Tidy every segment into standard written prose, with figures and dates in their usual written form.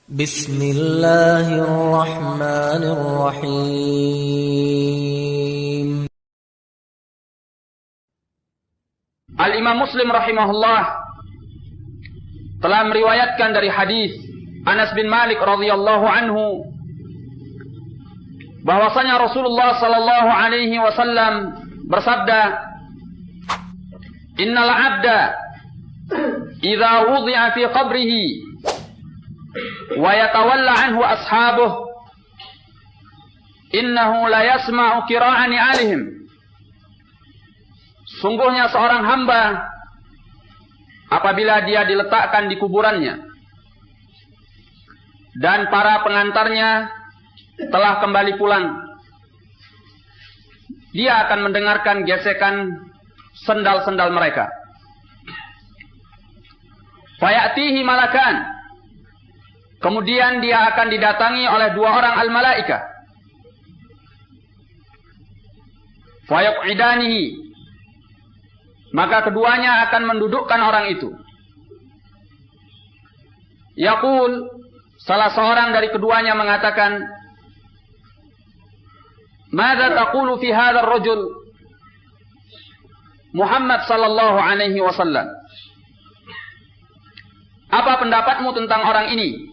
Bismillahirrahmanirrahim. Al-Imam Muslim rahimahullah telah meriwayatkan dari hadis Anas bin Malik radhiyallahu anhu bahwasanya Rasulullah sallallahu alaihi wasallam bersabda, "Innal 'abda idza wudi'a fi qabrihi wa yatawalla anhu ashabuh innahu la yasma'u qira'ani 'alaihim." Sungguhnya seorang hamba apabila dia diletakkan di kuburannya dan para pengantarnya telah kembali pulang, dia akan mendengarkan gesekan sendal-sendal mereka. Fayatihi malakan, kemudian dia akan didatangi oleh dua orang al-malaika. Fayaq'idanihi, maka keduanya akan mendudukkan orang itu. Yaqul, salah seorang dari keduanya mengatakan, "Madza taqulu fi hadzal rajul?" Muhammad sallallahu alaihi wasallam. Apa pendapatmu tentang orang ini?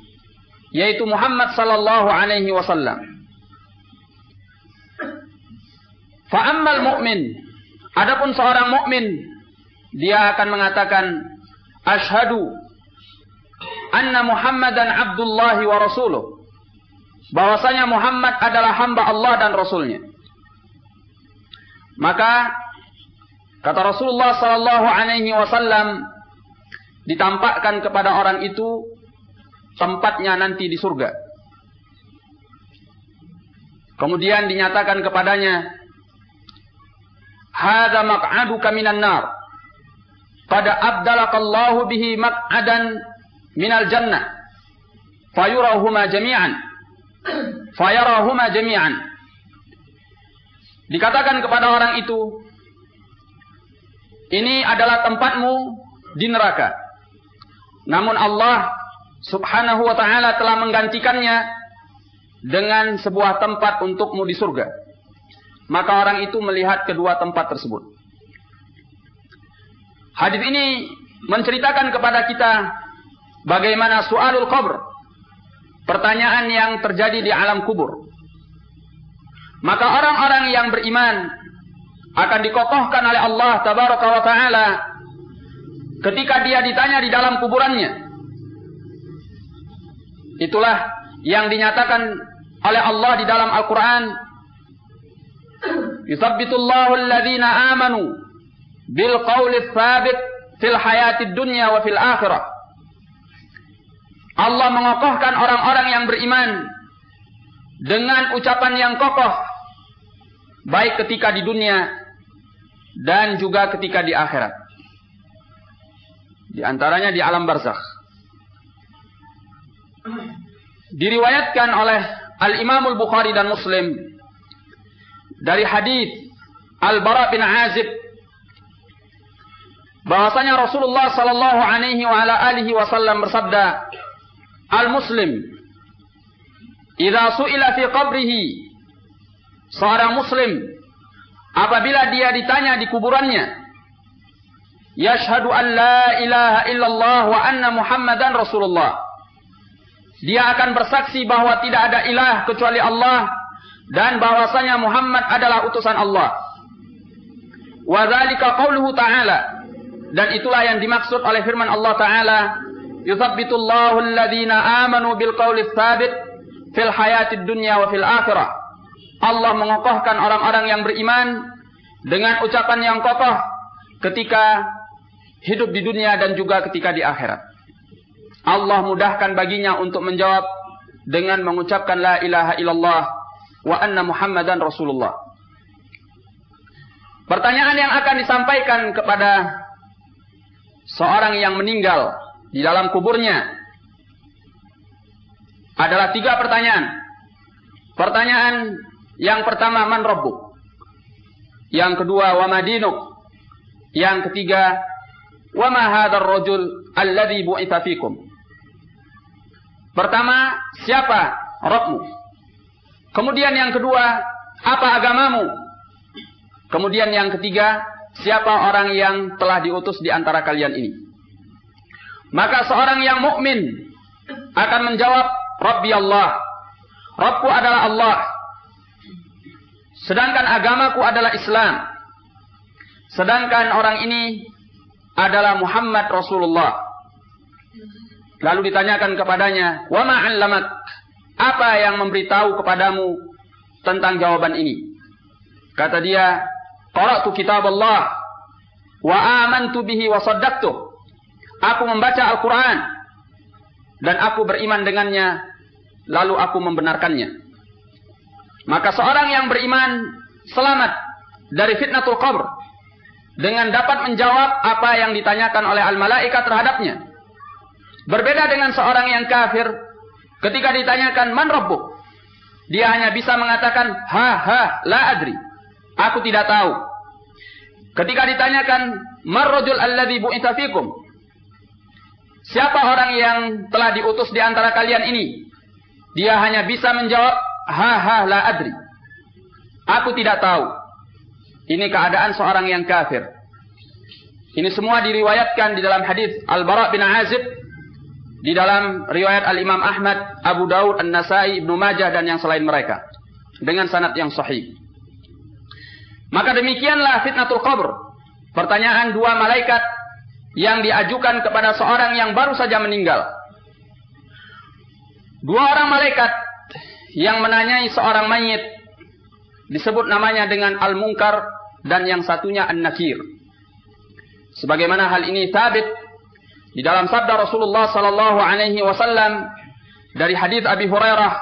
Yaitu Muhammad sallallahu alaihi wasallam. Fa ammal mu'min, adapun seorang mukmin, dia akan mengatakan, "Asyhadu anna Muhammadan Abdullahi wa rasuluh." Bahwasanya Muhammad adalah hamba Allah dan Rasulnya. Maka kata Rasulullah sallallahu alaihi wasallam, ditampakkan kepada orang itu tempatnya nanti di surga. Kemudian dinyatakan kepadanya, "Hadza maq'aduka minan nar. Qad abdalakallahu bihi maq'adan minal jannah." Fayurahuma jami'an. Dikatakan kepada orang itu, ini adalah tempatmu di neraka. Namun Allah subhanahu wa ta'ala telah menggantikannya dengan sebuah tempat untukmu di surga. Maka orang itu melihat kedua tempat tersebut. Hadis ini menceritakan kepada kita bagaimana su'alul qabr, pertanyaan yang terjadi di alam kubur. Maka orang-orang yang beriman akan dikokohkan oleh Allah tabaraka wa ta'ala ketika dia ditanya di dalam kuburannya. Itulah yang dinyatakan oleh Allah di dalam Al-Quran, "Yuthabbitullahu alladhina amanu bil qawli tsabit fil hayatid dunya wa fil akhirah." Allah mengokohkan orang-orang yang beriman dengan ucapan yang kokoh, baik ketika di dunia dan juga ketika di akhirat. Di antaranya di alam barzakh. Diriwayatkan oleh Al-Imam Al-Bukhari dan Muslim dari hadis Al-Bara bin Azib bahwasanya Rasulullah sallallahu alaihi wa ala alihi wasallam bersabda, "Al-Muslim idza su'ila fi qabrihi." Seorang muslim apabila dia ditanya di kuburannya, yashhadu an la ilaha illallah wa anna Muhammadan Rasulullah. Dia akan bersaksi bahwa tidak ada ilah kecuali Allah dan bahwasanya Muhammad adalah utusan Allah. Wa dzalika qauluhu ta'ala, dan itulah yang dimaksud oleh firman Allah Ta'ala, "Yuthabbitullahu alladhina amanu bil qawli tsabit fil hayatid dunya wa fil akhirah." Allah mengokohkan orang-orang yang beriman dengan ucapan yang kokoh ketika hidup di dunia dan juga ketika di akhirat. Allah mudahkan baginya untuk menjawab dengan mengucapkan la ilaha illallah wa anna Muhammadan Rasulullah. Pertanyaan yang akan disampaikan kepada seorang yang meninggal di dalam kuburnya adalah 3 pertanyaan. Pertanyaan yang pertama, man rabbuk? Yang kedua, wa madinuk? Yang ketiga, wa ma hadzal rajul alladzi bu'itsa fikum? Pertama, siapa Rabbmu? Kemudian yang kedua, apa agamamu? Kemudian yang ketiga, siapa orang yang telah diutus di antara kalian ini? Maka seorang yang mukmin akan menjawab, Rabbi Allah. Rabbku adalah Allah. Sedangkan agamaku adalah Islam. Sedangkan orang ini adalah Muhammad Rasulullah. Lalu ditanyakan kepadanya, wa ma 'allamak? Apa yang memberitahu kepadamu tentang jawaban ini? Kata dia, qara'tu kitab Allah wa amantu bihi wa saddaqtuh. Aku membaca Al-Quran dan aku beriman dengannya, lalu aku membenarkannya. Maka seorang yang beriman selamat dari fitnatul qabr dengan dapat menjawab apa yang ditanyakan oleh al-malaikat terhadapnya. Berbeda dengan seorang yang kafir, ketika ditanyakan man rabbuk, dia hanya bisa mengatakan la adri, aku tidak tahu. Ketika ditanyakan man rajul alladzi bu'itsa fikum, siapa orang yang telah diutus di antara kalian ini, dia hanya bisa menjawab la adri, aku tidak tahu. Ini keadaan seorang yang kafir. Ini semua diriwayatkan di dalam hadis Al-Bara' bin Azib, di dalam riwayat Al-Imam Ahmad, Abu Daud, An-Nasai, Ibnu Majah dan yang selain mereka dengan sanad yang sahih. Maka demikianlah fitnatul qabr. Pertanyaan dua malaikat yang diajukan kepada seorang yang baru saja meninggal. Dua orang malaikat yang menanyai seorang mayit disebut namanya dengan Al-Munkar dan yang satunya An-Nakir. Sebagaimana hal ini sabit di dalam sabda Rasulullah sallallahu alaihi wasallam dari hadis Abi Hurairah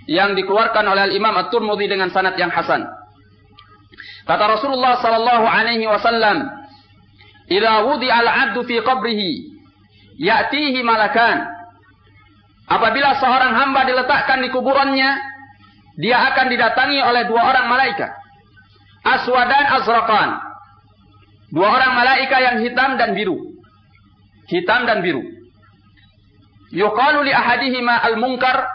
yang dikeluarkan oleh Imam At-Tirmidzi dengan sanad yang hasan. Kata Rasulullah sallallahu alaihi wasallam, "Idza wudi'a al-'abdu fi qabrihi ya'tihi malakan." Apabila seorang hamba diletakkan di kuburannya, dia akan didatangi oleh dua orang malaikat. Aswadan azraqan. Dua orang malaikat yang hitam dan biru. Hitam dan biru. Yuqalu li ahadihima al-munkar.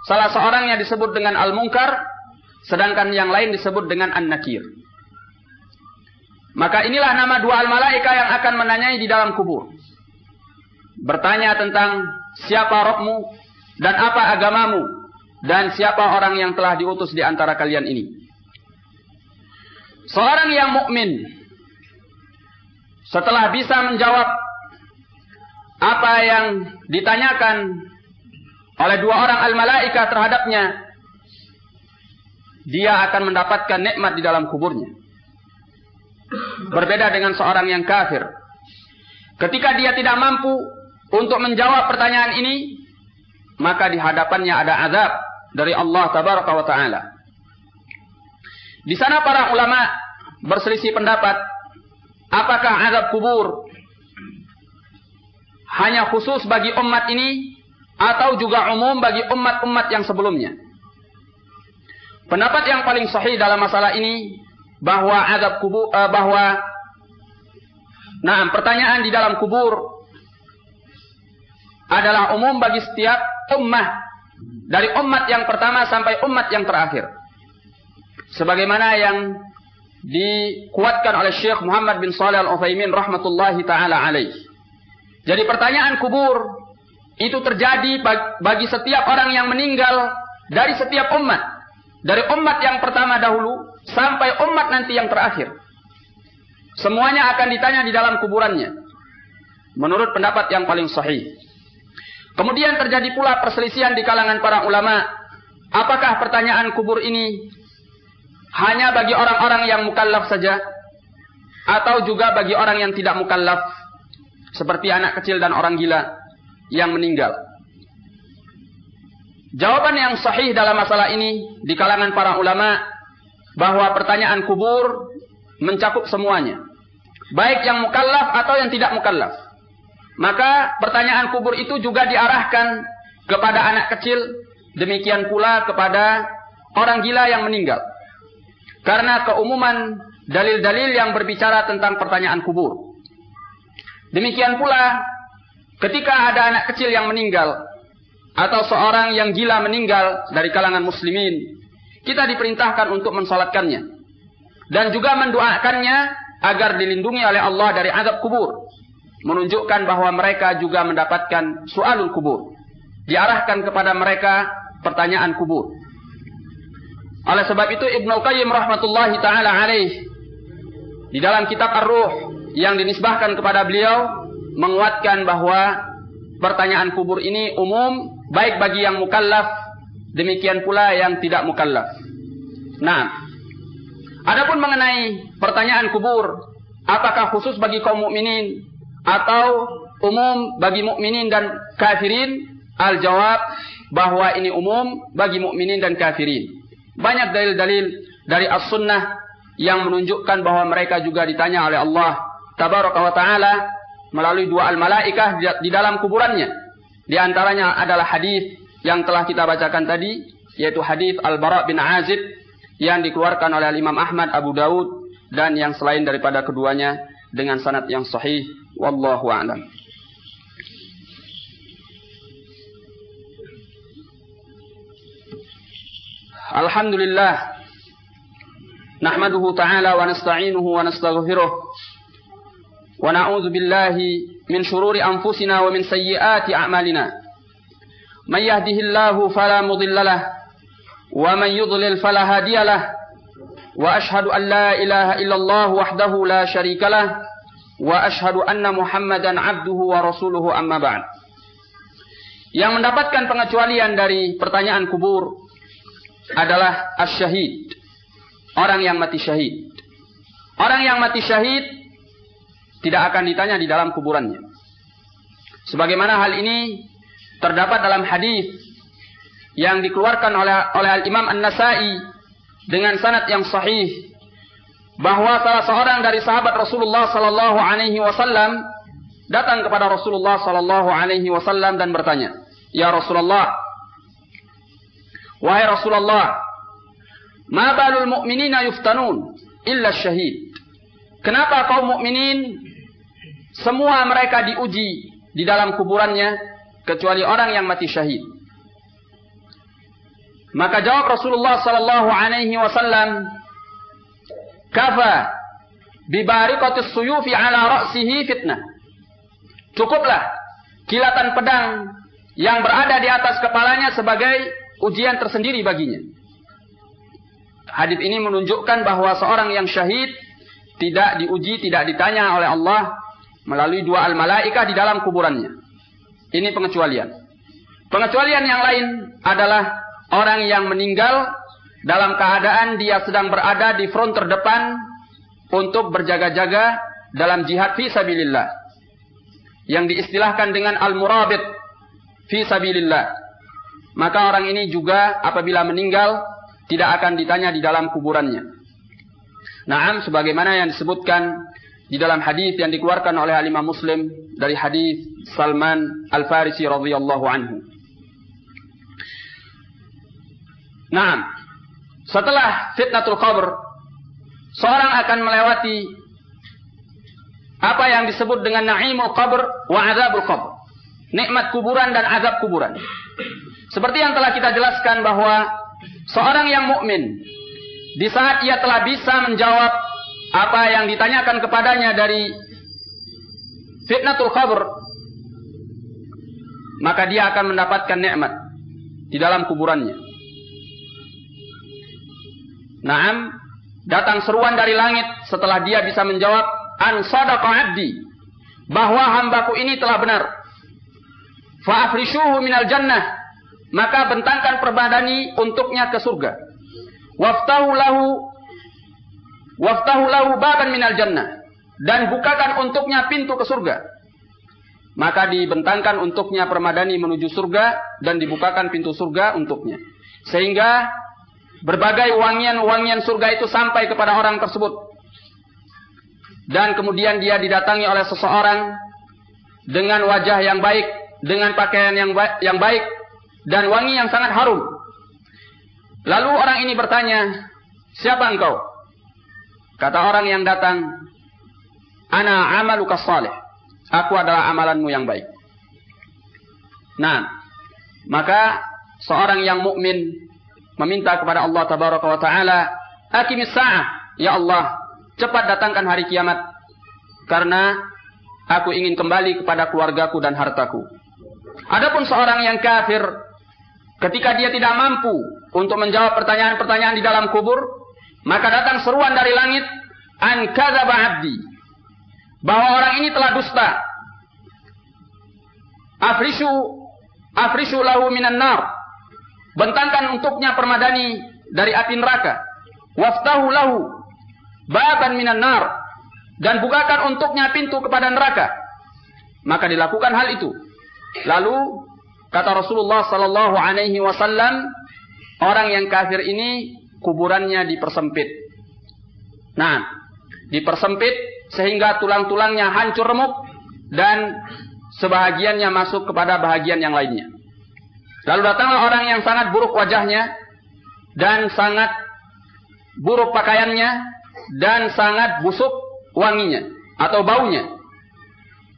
Salah seorangnya disebut dengan al-munkar, sedangkan yang lain disebut dengan an-nakir. Maka inilah nama dua al-malaikat yang akan menanyai di dalam kubur. Bertanya tentang siapa Rabbmu dan apa agamamu dan siapa orang yang telah diutus di antara kalian ini. Seorang yang mukmin setelah bisa menjawab apa yang ditanyakan oleh dua orang al-malaikat terhadapnya, dia akan mendapatkan nikmat di dalam kuburnya. Berbeda dengan seorang yang kafir. Ketika dia tidak mampu untuk menjawab pertanyaan ini, maka di hadapannya ada azab dari Allah Tabaraka wa Ta'ala. Di sana para ulama berselisih pendapat, apakah azab kubur hanya khusus bagi umat ini atau juga umum bagi umat-umat yang sebelumnya. Pendapat yang paling sahih dalam masalah ini bahwa azab kubur pertanyaan di dalam kubur adalah umum bagi setiap ummah, dari umat yang pertama sampai umat yang terakhir. Sebagaimana yang dikuatkan oleh Syekh Muhammad bin Shalih Al-Utsaimin rahmatullahi taala alaih. Jadi pertanyaan kubur itu terjadi bagi setiap orang yang meninggal dari setiap umat, dari umat yang pertama dahulu sampai umat nanti yang terakhir. Semuanya akan ditanya di dalam kuburannya, menurut pendapat yang paling sahih. Kemudian terjadi pula perselisihan di kalangan para ulama, apakah pertanyaan kubur ini hanya bagi orang-orang yang mukallaf saja atau juga bagi orang yang tidak mukallaf, seperti anak kecil dan orang gila yang meninggal. Jawaban yang sahih dalam masalah ini di kalangan para ulama bahwa pertanyaan kubur mencakup semuanya, baik yang mukallaf atau yang tidak mukallaf. Maka pertanyaan kubur itu juga diarahkan kepada anak kecil, demikian pula kepada orang gila yang meninggal. Karena keumuman dalil-dalil yang berbicara tentang pertanyaan kubur. Demikian pula ketika ada anak kecil yang meninggal, atau seorang yang gila meninggal dari kalangan muslimin, kita diperintahkan untuk mensalatkannya dan juga mendoakannya agar dilindungi oleh Allah dari azab kubur, menunjukkan bahwa mereka juga mendapatkan su'alul kubur, diarahkan kepada mereka pertanyaan kubur. Oleh sebab itu Ibnu Qayyim rahmatullahi taala alaih di dalam kitab Ar-Ruh yang dinisbahkan kepada beliau menguatkan bahwa pertanyaan kubur ini umum, baik bagi yang mukallaf, demikian pula yang tidak mukallaf. Nah, adapun mengenai pertanyaan kubur, apakah khusus bagi kaum mukminin atau umum bagi mukminin dan kafirin? Al-jawab bahwa ini umum bagi mukminin dan kafirin. Banyak dalil-dalil dari as-sunnah yang menunjukkan bahwa mereka juga ditanya oleh Allah Tabaraka wa ta'ala melalui dua al-malaikah di dalam kuburannya. Di antaranya adalah hadis yang telah kita bacakan tadi, yaitu hadis Al-Bara' bin Azib yang dikeluarkan oleh Imam Ahmad, Abu Daud dan yang selain daripada keduanya dengan sanad yang sahih. Wallahu a'lam. Alhamdulillah, nahmaduhu ta'ala wa nasta'inuhu wa nastaghfiruh wa na'udzu billahi min shururi anfusina wa min sayyiati a'malina. Man yahdihillahu fala mudilla lahu wa man yudlil fala hadiya lahu. Wa ashhadu an la ilaha illallah wahdahu la syarika lahu wa ashhadu anna Muhammadan abduhu wa rasuluhu, amma ba'd. Yang mendapatkan pengecualian dari pertanyaan kubur adalah asy-syahid, orang yang mati syahid. Orang yang mati syahid tidak akan ditanya di dalam kuburannya. Sebagaimana hal ini terdapat dalam hadis yang dikeluarkan oleh Imam An-Nasa'i dengan sanad yang sahih, bahwa salah seorang dari sahabat Rasulullah sallallahu alaihi wasallam datang kepada Rasulullah sallallahu alaihi wasallam dan bertanya, "Ya Rasulullah, wahai Rasulullah, ma balul mu'minina yuftanun illa syahid?" Kenapa kaum mukminin semua mereka diuji di dalam kuburannya kecuali orang yang mati syahid? Maka jawab Rasulullah sallallahu alaihi wasallam, "Kafa bi bariqatis suyufi ala ra'sihi fitnah." Cukuplah kilatan pedang yang berada di atas kepalanya sebagai ujian tersendiri baginya. Hadis ini menunjukkan bahwa seorang yang syahid tidak diuji, tidak ditanya oleh Allah melalui dua al-malaikah di dalam kuburannya. Ini pengecualian. Pengecualian yang lain adalah orang yang meninggal dalam keadaan dia sedang berada di front terdepan untuk berjaga-jaga dalam jihad fi sabilillah, yang diistilahkan dengan al-murabit fi sabilillah. Maka orang ini juga apabila meninggal tidak akan ditanya di dalam kuburannya. Naam, sebagaimana yang disebutkan di dalam hadis yang dikeluarkan oleh Imam Muslim dari hadis Salman Al-Farisi radhiyallahu anhu. Naam, setelah fitnatul qabr, seorang akan melewati apa yang disebut dengan na'imul qabr wa azabul qabr, nikmat kuburan dan azab kuburan. Seperti yang telah kita jelaskan bahwa seorang yang mukmin di saat ia telah bisa menjawab apa yang ditanyakan kepadanya dari fitnatul qabr, maka dia akan mendapatkan nikmat di dalam kuburannya. Naam, datang seruan dari langit setelah dia bisa menjawab an sadaqa abdi, bahwa hambaku ini telah benar. Fa afrishuhu minal jannah, maka bentangkan permadani untuknya ke surga. Waftahu lahu baban minal jannah, dan bukakan untuknya pintu ke surga. Maka dibentangkan untuknya permadani menuju surga dan dibukakan pintu surga untuknya, sehingga berbagai wangian-wangian surga itu sampai kepada orang tersebut. Dan kemudian dia didatangi oleh seseorang dengan wajah yang baik, dengan pakaian yang baik dan wangi yang sangat harum. Lalu orang ini bertanya, "Siapa engkau?" Kata orang yang datang, "Ana amaluka salih." Aku adalah amalanmu yang baik. Nah, Maka seorang yang mukmin meminta kepada Allah Tabaraka wa Ta'ala, aqimis sa'ah, ya Allah, cepat datangkan hari kiamat, karena aku ingin kembali kepada keluargaku dan hartaku. Adapun seorang yang kafir, ketika dia tidak mampu untuk menjawab pertanyaan-pertanyaan di dalam kubur, maka datang seruan dari langit, an kadzaba 'abdi, bahwa orang ini telah dusta. Afrishu lahu minan nar, bentangkan untuknya permadani dari api neraka. Waftahu lahu baban minan nar, dan bukakan untuknya pintu kepada neraka. Maka dilakukan hal itu. Lalu kata Rasulullah sallallahu alaihi wasallam, orang yang kafir ini kuburannya dipersempit. Nah, dipersempit sehingga tulang-tulangnya hancur remuk dan sebahagiannya masuk kepada bahagian yang lainnya. Lalu datanglah orang yang sangat buruk wajahnya dan sangat buruk pakaiannya dan sangat busuk wanginya atau baunya.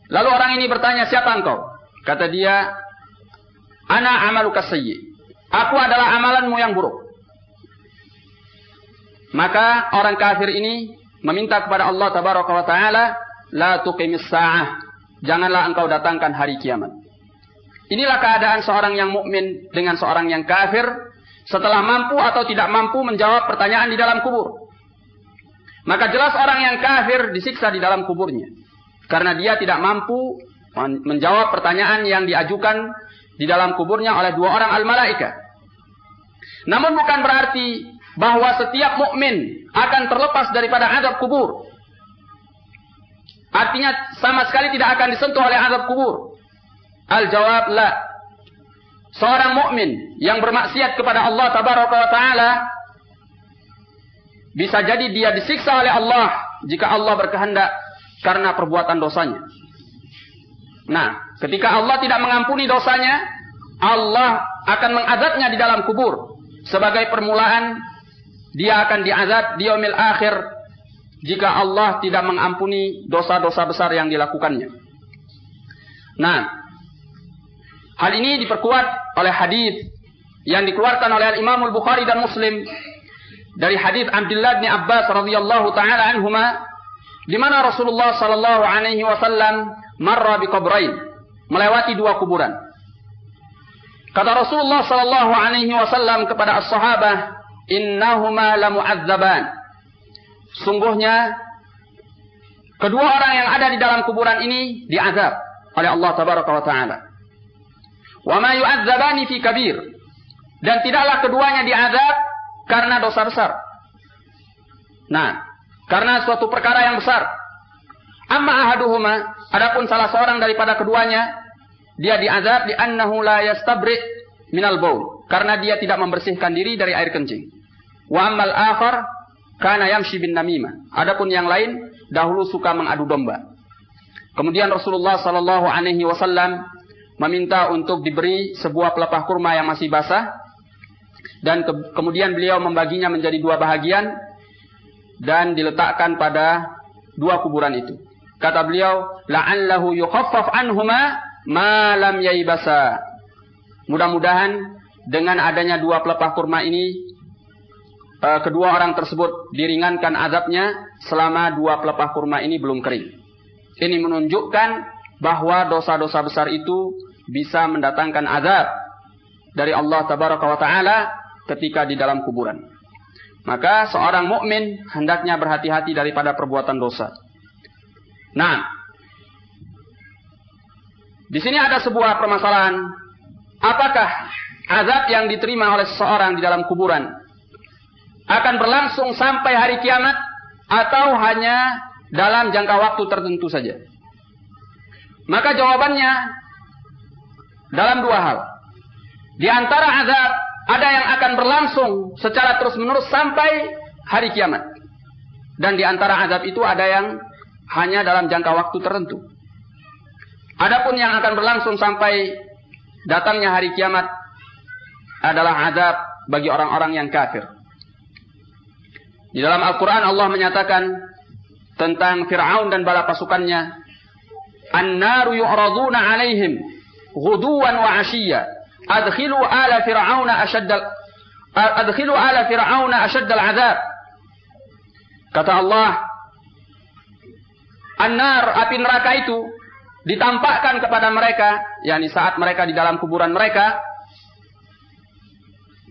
Lalu orang ini bertanya, siapa engkau? Kata dia, ana amaluka sayyi, aku adalah amalanmu yang buruk. Maka orang kafir ini meminta kepada Allah Tabaraka wa Ta'ala, la tuqimis sa'ah, janganlah engkau datangkan hari kiamat. Inilah keadaan seorang yang mukmin dengan seorang yang kafir setelah mampu atau tidak mampu menjawab pertanyaan di dalam kubur. Maka jelas orang yang kafir disiksa di dalam kuburnya, karena dia tidak mampu menjawab pertanyaan yang diajukan di dalam kuburnya oleh dua orang al-malaika. Namun bukan berarti bahwa setiap mukmin akan terlepas daripada azab kubur. Artinya sama sekali tidak akan disentuh oleh azab kubur. Al-jawab la. Seorang mukmin yang bermaksiat kepada Allah Tabaraka wa Ta'ala, bisa jadi dia disiksa oleh Allah jika Allah berkehendak karena perbuatan dosanya. Nah, ketika Allah tidak mengampuni dosanya, Allah akan mengazabnya di dalam kubur. Sebagai permulaan, dia akan diazab di yaumil akhir jika Allah tidak mengampuni dosa-dosa besar yang dilakukannya. Nah, hal ini diperkuat oleh hadis yang dikeluarkan oleh Imam Al-Bukhari dan Muslim dari hadis Abdullah bin Abbas radhiyallahu taala anhuma, di mana Rasulullah sallallahu alaihi wasallam marra bi qabrain, melewati dua kuburan. Kata Rasulullah sallallahu alaihi wasallam kepada as-sahabah, innahuma lamu'adzaban, sungguhnya kedua orang yang ada di dalam kuburan ini diazab oleh Allah Tabaraka wa Ta'ala. Wa ma yu'adzabani fi kabir, dan tidaklah keduanya diazab karena dosa besar. Nah, karena suatu perkara yang besar. Amma ahaduhuma, adapun salah seorang daripada keduanya, dia diazab di annahu la yastabri minal baul, karena dia tidak membersihkan diri dari air kencing. Wa ammal akhar kana yamshi bin namimah, adapun yang lain dahulu suka mengadu domba. Kemudian Rasulullah sallallahu alaihi wasallam meminta untuk diberi sebuah pelepah kurma yang masih basah, dan kemudian beliau membaginya menjadi dua bahagian dan diletakkan pada dua kuburan itu. Kata beliau, la'allahu yukhaffaf anhuma ma lam yaibasa. Mudah-mudahan dengan adanya dua pelepah kurma ini, kedua orang tersebut diringankan azabnya selama dua pelepah kurma ini belum kering. Ini menunjukkan bahwa dosa-dosa besar itu bisa mendatangkan azab dari Allah Tabaraka wa Ta'ala ketika di dalam kuburan. Maka seorang mukmin hendaknya berhati-hati daripada perbuatan dosa. Nah, di sini ada sebuah permasalahan. Apakah azab yang diterima oleh seseorang di dalam kuburan akan berlangsung sampai hari kiamat atau hanya dalam jangka waktu tertentu saja? Maka jawabannya dalam dua hal. Di antara azab, ada yang akan berlangsung secara terus-menerus sampai hari kiamat. Dan di antara azab itu ada yang hanya dalam jangka waktu tertentu. Adapun yang akan berlangsung sampai datangnya hari kiamat adalah azab bagi orang-orang yang kafir. Di dalam Al-Quran Allah menyatakan tentang Fir'aun dan bala pasukannya, an-naru yu'raduna alaihim ghuduwan wa 'ashiyya adkhilu ala fir'auna ashaddal azab. Kata Allah, an-nar, api neraka itu ditampakkan kepada mereka, yakni saat mereka di dalam kuburan mereka,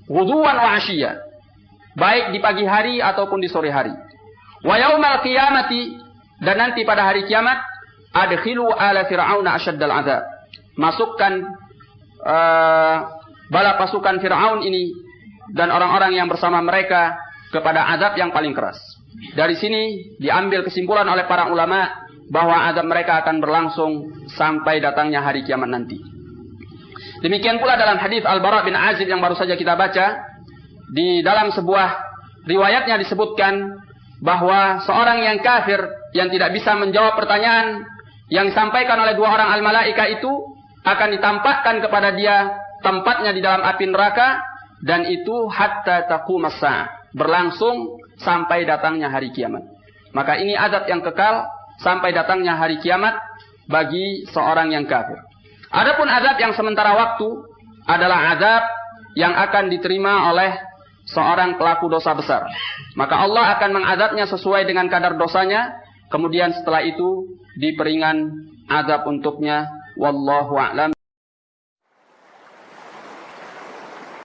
ghuduwan wa ashiya, baik di pagi hari ataupun di sore hari. Wa yaumal qiyamati, dan nanti pada hari kiamat, adkhilu ala fir'auna ashaddal azab. Masukkan bala pasukan Fir'aun ini dan orang-orang yang bersama mereka kepada azab yang paling keras. Dari sini diambil kesimpulan oleh para ulama bahwa azab mereka akan berlangsung sampai datangnya hari kiamat nanti. Demikian pula dalam hadis Al-Bara bin Azib yang baru saja kita baca, di dalam sebuah riwayatnya disebutkan bahwa seorang yang kafir yang tidak bisa menjawab pertanyaan yang disampaikan oleh dua orang al-malaika itu akan ditampakkan kepada dia tempatnya di dalam api neraka, dan itu hatta taqumas saah, berlangsung sampai datangnya hari kiamat. Maka ini azab yang kekal sampai datangnya hari kiamat bagi seorang yang kafir. Adapun azab yang sementara waktu adalah azab yang akan diterima oleh seorang pelaku dosa besar. Maka Allah akan mengazabnya sesuai dengan kadar dosanya, kemudian setelah itu diperingan azab untuknya. Wallahu a'lam.